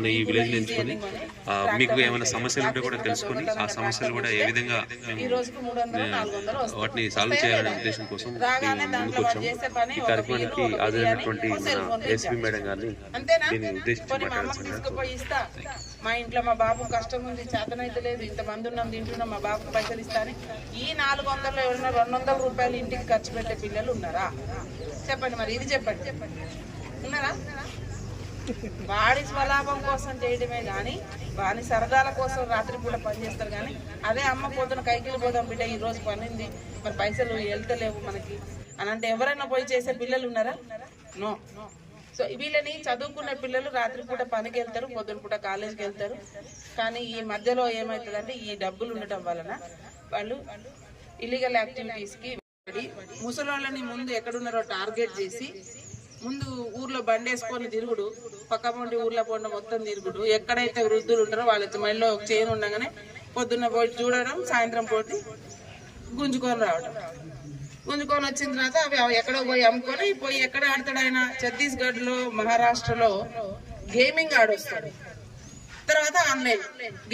మన ఈ విలేజ్ ఎంచుకొని మీకు ఏమైనా సమస్యలు ఉంటే కూడా తెలుసుకొని ఆ సమస్యలు కూడా ఏ విధంగా వాటిని సాల్వ్ చేయాలనే ఉద్దేశం కోసం ముందుకు వచ్చాము. ఈ కార్యక్రమానికి హాజరైనటువంటి మన ఎస్పీ మేడం గారిని దీన్ని ఉద్దేశించి మాట్లాడుతున్నారు. మా ఇంట్లో మా బాబు కష్టం ఉంది, చేతనైతే లేదు, ఇంతమంది ఉన్నాం తింటున్నాం, మా బాబుకు పైసలు ఇస్తాను. ఈ 400 ఎవరైనా 200 రూపాయలు ఇంటికి ఖర్చు పెట్టే పిల్లలు ఉన్నారా? చెప్పండి, మరి ఇది చెప్పండి, ఉన్నారా? వాడి స్వలాభం కోసం చేయడమే కానీ వాని సరదాల కోసం రాత్రి పూట పనిచేస్తారు. కానీ అదే అమ్మ పోతున్న కైకిలు పోదాం బిడ్డ ఈ రోజు పనింది, మరి పైసలు వెళ్తలేవు మనకి అని అంటే ఎవరైనా పోయి చేసే పిల్లలు ఉన్నారా? నో. సో వీళ్ళని చదువుకున్న పిల్లలు రాత్రి పూట పనికి వెళ్తారు, పొద్దున పూట కాలేజీకి వెళ్తారు. కానీ ఈ మధ్యలో ఏమవుతుందంటే ఈ డబ్బులు ఉండటం వలన వాళ్ళు ఇల్లీగల్ యాక్టివిటీస్కి ముసలోళ్ళని ముందు ఎక్కడున్నారో టార్గెట్ చేసి ముందు ఊర్లో బండేసుకొని తిరుగుడు, పక్క పండి ఊర్లో పండు మొత్తం తిరుగుడు. ఎక్కడైతే వృద్ధులు ఉంటారో వాళ్ళ మైండ్లో ఒక చైన్ ఉండగానే పొద్దున్న పోయి చూడడం, సాయంత్రం పోటీ గుంజుకొని రావడం. గుంజుకొని వచ్చిన తర్వాత అవి ఎక్కడో పోయి అమ్ముకొని పోయి ఎక్కడ ఆడతాడు ఆయన? ఛత్తీస్గఢ్ లో, మహారాష్ట్రలో గేమింగ్ ఆడొస్తాడు. తర్వాత ఆన్లైన్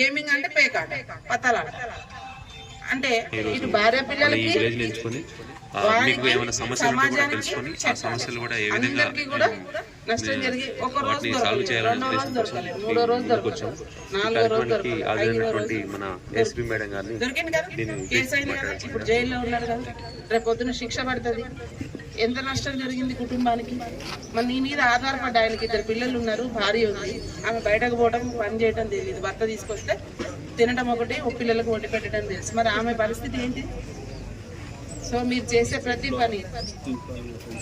గేమింగ్ అంటే పేకాట, పత్తలాట. అంటే ఇటు భార్య పిల్లలకి అందరికీ కూడా నష్టం జరిగి ఒక రోజు దొరకలేదు, 2వ రోజు దొరకలేదు, 3వ రోజు దొరకలేదు, 4వ రోజు దొరకలేదు, 5వ రోజు దొరికింది కదా, కేసు అయింది కదా, ఇప్పుడు జైల్లో ఉన్నారు కదా, రేపు పొద్దున శిక్ష పడుతుంది. ఎంత నష్టం జరిగింది కుటుంబానికి? మరి నీ మీద ఆధారపడ్డ ఆయనకి 2 పిల్లలు ఉన్నారు, భార్య ఉంది, ఆమె బయటకు పోవడం, పని చేయడం తెలియదు, భర్త తీసుకొస్తే తినడం ఒకటి, పిల్లలకు వండి పెట్టడం తెలుసు. మరి ఆమె పరిస్థితి ఏంటి? సో మీరు చేసే ప్రతి పని